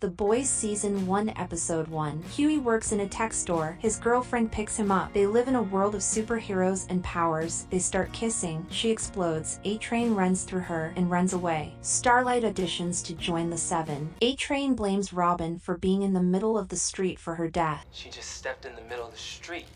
The Boys Season 1 Episode 1. Huey works in a tech store. His girlfriend picks him up. They live in a world of superheroes and powers. They start kissing. She explodes. A-Train runs through her and runs away. Starlight auditions to join the Seven. A-Train blames Robin for being in the middle of the street for her death. She just stepped in the middle of the street.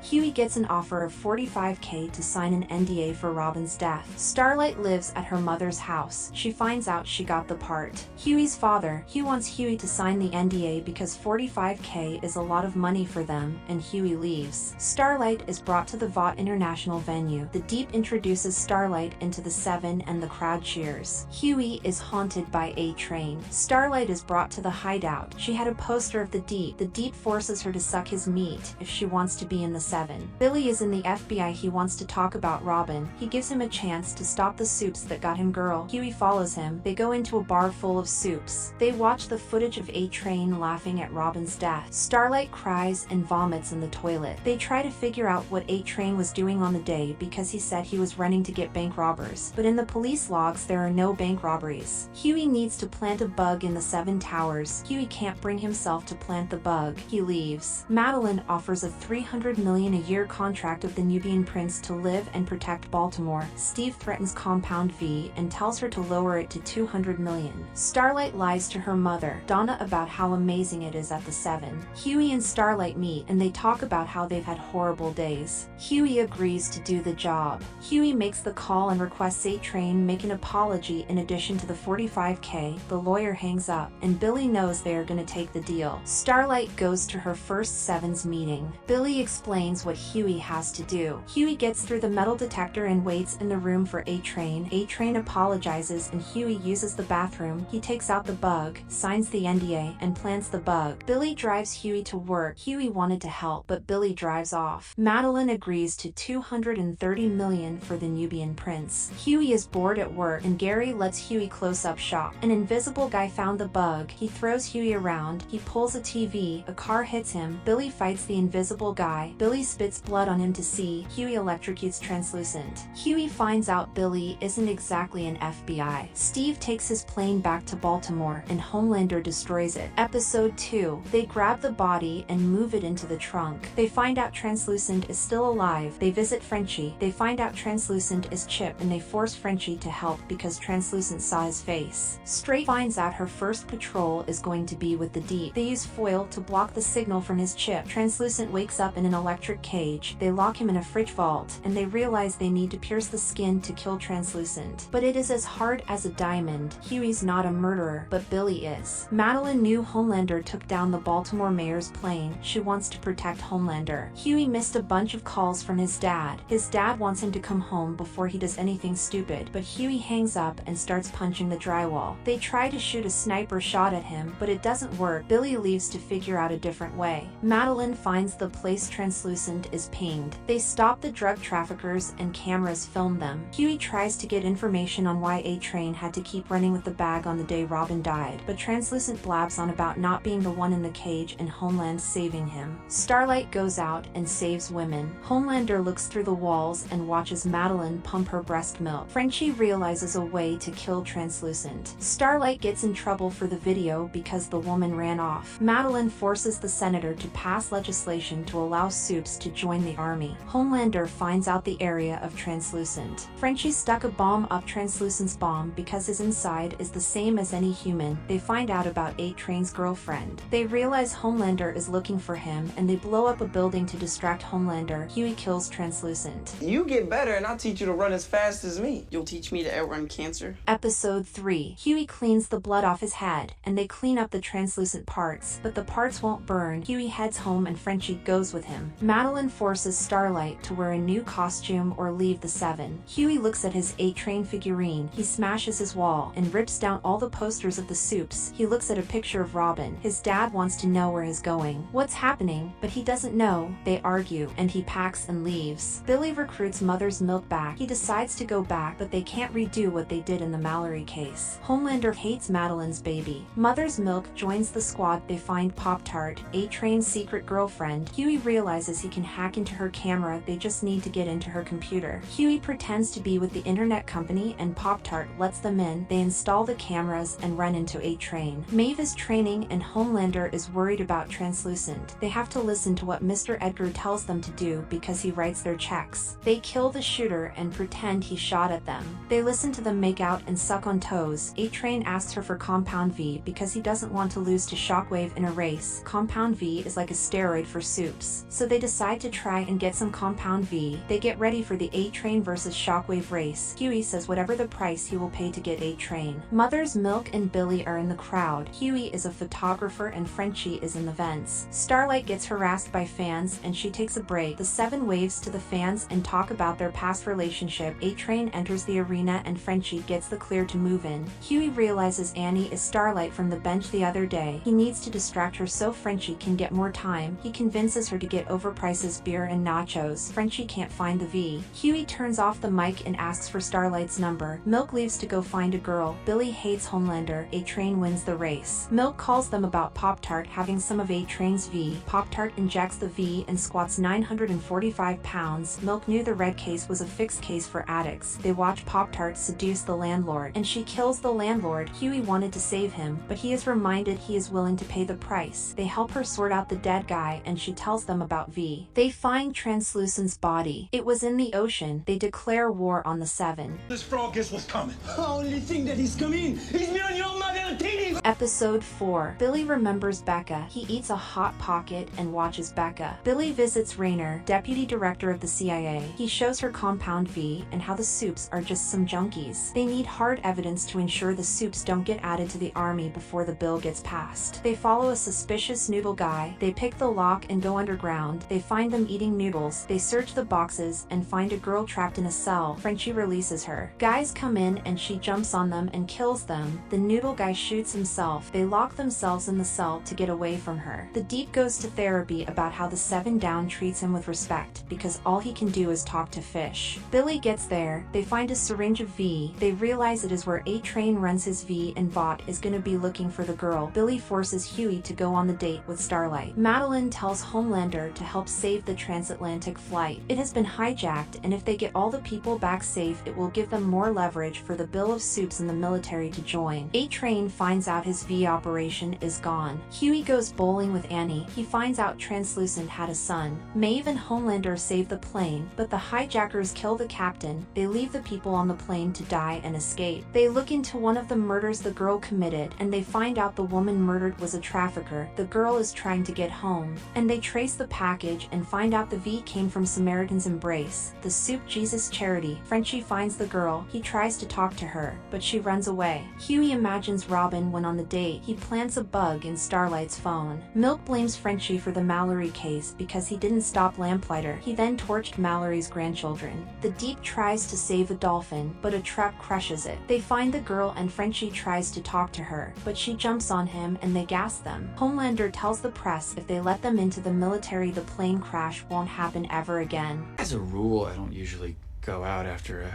Huey gets an offer of $45K to sign an NDA for Robin's death. Starlight lives at her mother's house. She finds out she got the part. Huey's father, Hugh, wants Huey to sign the NDA because $45K is a lot of money for them, and Huey leaves. Starlight is brought to the Vought International venue. The Deep introduces Starlight into the Seven and the crowd cheers. Huey is haunted by A-Train. Starlight is brought to the hideout. She had a poster of the Deep. The Deep forces her to suck his meat if she wants to be in the Seven. Billy is in the FBI. He wants to talk about Robin. He gives him a chance to stop the soups that got him girl. Huey follows him. They go into a bar full of soups. They watch the footage of A-Train laughing at Robin's death. Starlight cries and vomits in the toilet. They try to figure out what A-Train was doing on the day because he said he was running to get bank robbers. But in the police logs there are no bank robberies. Huey needs to plant a bug in the Seven Towers. Huey can't bring himself to plant the bug. He leaves. Madeline offers a $300 million a year contract of the Nubian prince to live and protect Baltimore. Steve threatens Compound V and tells her to lower it to $200 million. Starlight lies to her mother, Donna, about how amazing it is at the Seven. Huey and Starlight meet and they talk about how they've had horrible days. Huey agrees to do the job. Huey makes the call and requests A-Train make an apology in addition to the $45K. The lawyer hangs up and Billy knows they are going to take the deal. Starlight goes to her first Sevens meeting. Billy explains what Huey has to do. Huey gets through the metal detector and waits in the room for A-Train. A-Train apologizes and Huey uses the bathroom. He takes out the bug, signs the NDA, and plants the bug. Billy drives Huey to work. Huey wanted to help, but Billy drives off. Madeline agrees to $230 million for the Nubian prince. Huey is bored at work and Gary lets Huey close up shop. An invisible guy found the bug. He throws Huey around. He pulls a TV. A car hits him. Billy fights the invisible guy. Billy spits blood on him to see. Huey electrocutes Translucent. Huey finds out Billy isn't exactly an FBI. Steve takes his plane back to Baltimore and Homelander destroys it. Episode 2. They grab the body and move it into the trunk. They find out Translucent is still alive. They visit Frenchie. They find out Translucent is Chip and they force Frenchie to help because Translucent saw his face. Straight finds out her first patrol is going to be with the Deep. They use foil to block the signal from his chip. Translucent wakes up in an electric cage. They lock him in a fridge vault, and they realize they need to pierce the skin to kill Translucent. But it is as hard as a diamond. Huey's not a murderer, but Billy is. Madeline knew Homelander took down the Baltimore mayor's plane. She wants to protect Homelander. Huey missed a bunch of calls from his dad. His dad wants him to come home before he does anything stupid, but Huey hangs up and starts punching the drywall. They try to shoot a sniper shot at him, but it doesn't work. Billy leaves to figure out a different way. Madeline finds the place Translucent is pinged. They stop the drug traffickers and cameras film them. Huey tries to get information on why A-Train had to keep running with the bag on the day Robin died, but Translucent blabs on about not being the one in the cage and Homeland saving him. Starlight goes out and saves women. Homelander looks through the walls and watches Madeline pump her breast milk. Frenchie realizes a way to kill Translucent. Starlight gets in trouble for the video because the woman ran off. Madeline forces the senator to pass legislation to allow Soups to join the army. Homelander finds out the area of Translucent. Frenchie stuck a bomb up Translucent's bomb because his inside is the same as any human. They find out about A-Train's girlfriend. They realize Homelander is looking for him and they blow up a building to distract Homelander. Huey kills Translucent. You get better and I'll teach you to run as fast as me. You'll teach me to outrun cancer? Episode 3. Huey cleans the blood off his head and they clean up the Translucent parts, but the parts won't burn. Huey heads home and Frenchie goes with him. Madeline forces Starlight to wear a new costume or leave the Seven. Huey looks at his A-Train figurine. He smashes his wall and rips down all the posters of the Soups. He looks at a picture of Robin. His dad wants to know where he's going. What's happening? But he doesn't know. They argue and he packs and leaves. Billy recruits Mother's Milk back. He decides to go back, but they can't redo what they did in the Mallory case. Homelander hates Madeline's baby. Mother's Milk joins the squad. They find Pop-Tart, A-Train's secret girlfriend. Huey realizes realizes he can hack into her camera, they just need to get into her computer. Huey pretends to be with the internet company and Pop-Tart lets them in. They install the cameras and run into A-Train. Maeve is training and Homelander is worried about Translucent. They have to listen to what Mr. Edgar tells them to do because he writes their checks. They kill the shooter and pretend he shot at them. They listen to them make out and suck on toes. A-Train asks her for Compound V because he doesn't want to lose to Shockwave in a race. Compound V is like a steroid for Supes. So they decide to try and get some Compound V. They get ready for the A-Train versus Shockwave race. Huey says whatever the price he will pay to get A-Train. Mother's Milk and Billy are in the crowd. Huey is a photographer and Frenchie is in the vents. Starlight gets harassed by fans and she takes a break. The seven waves to the fans and talk about their past relationship. A-Train enters the arena and Frenchie gets the clear to move in. Huey realizes Annie is Starlight from the bench the other day. He needs to distract her so Frenchie can get more time. He convinces her to get overpriced beer and nachos. Frenchie can't find the V. Huey turns off the mic and asks for Starlight's number. Milk leaves to go find a girl. Billy hates Homelander. A-Train wins the race. Milk calls them about Pop-Tart having some of A-Train's V. Pop-Tart injects the V and squats 945 pounds. Milk knew the red case was a fixed case for addicts. They watch Pop-Tart seduce the landlord and she kills the landlord. Huey wanted to save him, but he is reminded he is willing to pay the price. They help her sort out the dead guy and she tells them about V. They find Translucent's body. It was in the ocean. They declare war on the Seven. This frog guess what's coming. The only thing that is coming is me on your mother titties. Episode 4. Billy remembers Becca. He eats a Hot Pocket and watches Becca. Billy visits Rayner, deputy director of the CIA. He shows her Compound V and how the Supes are just some junkies. They need hard evidence to ensure the Supes don't get added to the army before the bill gets passed. They follow a suspicious noodle guy. They pick the lock and go underground. They find them eating noodles. They search the boxes and find a girl trapped in a cell. Frenchie releases her. Guys come in and she jumps on them and kills them. The noodle guy shoots himself. They lock themselves in the cell to get away from her. The Deep goes to therapy about how the Seven Down treats him with respect because all he can do is talk to fish. Billy gets there. They find a syringe of V. They realize it is where A-Train runs his V and Vought is gonna be looking for the girl. Billy forces Huey to go on the date with Starlight. Madeline tells Homelander to help save the transatlantic flight. It has been hijacked and if they get all the people back safe it will give them more leverage for the Bill of Supes and the military to join. A-Train finds out his V operation is gone. Huey goes bowling with Annie. He finds out Translucent had a son. Maeve and Homelander save the plane, but the hijackers kill the captain. They leave the people on the plane to die and escape. They look into one of the murders the girl committed and they find out the woman murdered was a trafficker. The girl is trying to get home. And they trace the package and find out the V came from Samaritan's Embrace, the Soup Jesus charity. Frenchie finds the girl. He tries to talk to her, but she runs away. Huey imagines Robin went on the date. He plants a bug in Starlight's phone. Milk blames Frenchie for the Mallory case because he didn't stop Lamplighter. He then torched Mallory's grandchildren. The Deep tries to save a dolphin, but a truck crushes it. They find the girl and Frenchie tries to talk to her, but she jumps on him and they gas them. Homelander tells the press if they let them into the military the plane crash won't happen ever again. As a rule, I don't usually go out after a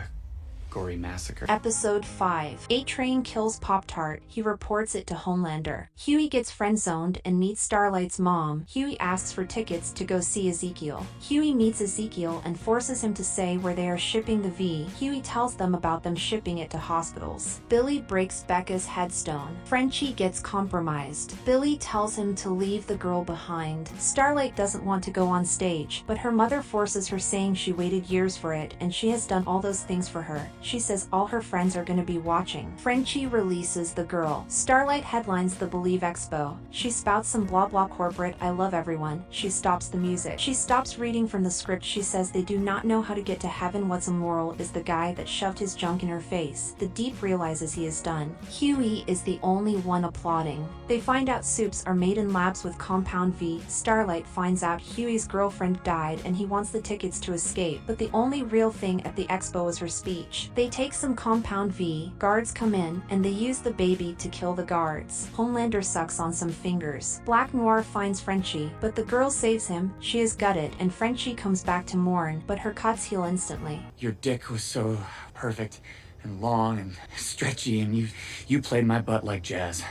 gory massacre. Episode 5. A-Train kills Pop-Tart. He reports it to Homelander. Huey gets friend-zoned and meets Starlight's mom. Huey asks for tickets to go see Ezekiel. Huey meets Ezekiel and forces him to say where they are shipping the V. Huey tells them about them shipping it to hospitals. Billy breaks Becca's headstone. Frenchie gets compromised. Billy tells him to leave the girl behind. Starlight doesn't want to go on stage, but her mother forces her saying she waited years for it and she has done all those things for her. She says all her friends are gonna be watching. Frenchie releases the girl. Starlight headlines the Believe Expo. She spouts some blah blah corporate I love everyone. She stops the music. She stops reading from the script. She says they do not know how to get to heaven. What's immoral is the guy that shoved his junk in her face. The Deep realizes he is done. Huey is the only one applauding. They find out Supes are made in labs with Compound V. Starlight finds out Huey's girlfriend died and he wants the tickets to escape, but the only real thing at the expo is her speech. They take some Compound V, guards come in, and they use the baby to kill the guards. Homelander sucks on some fingers. Black Noir finds Frenchie, but the girl saves him. She is gutted, and Frenchie comes back to mourn, but her cuts heal instantly. Your dick was so perfect and long and stretchy, and you played my butt like jazz.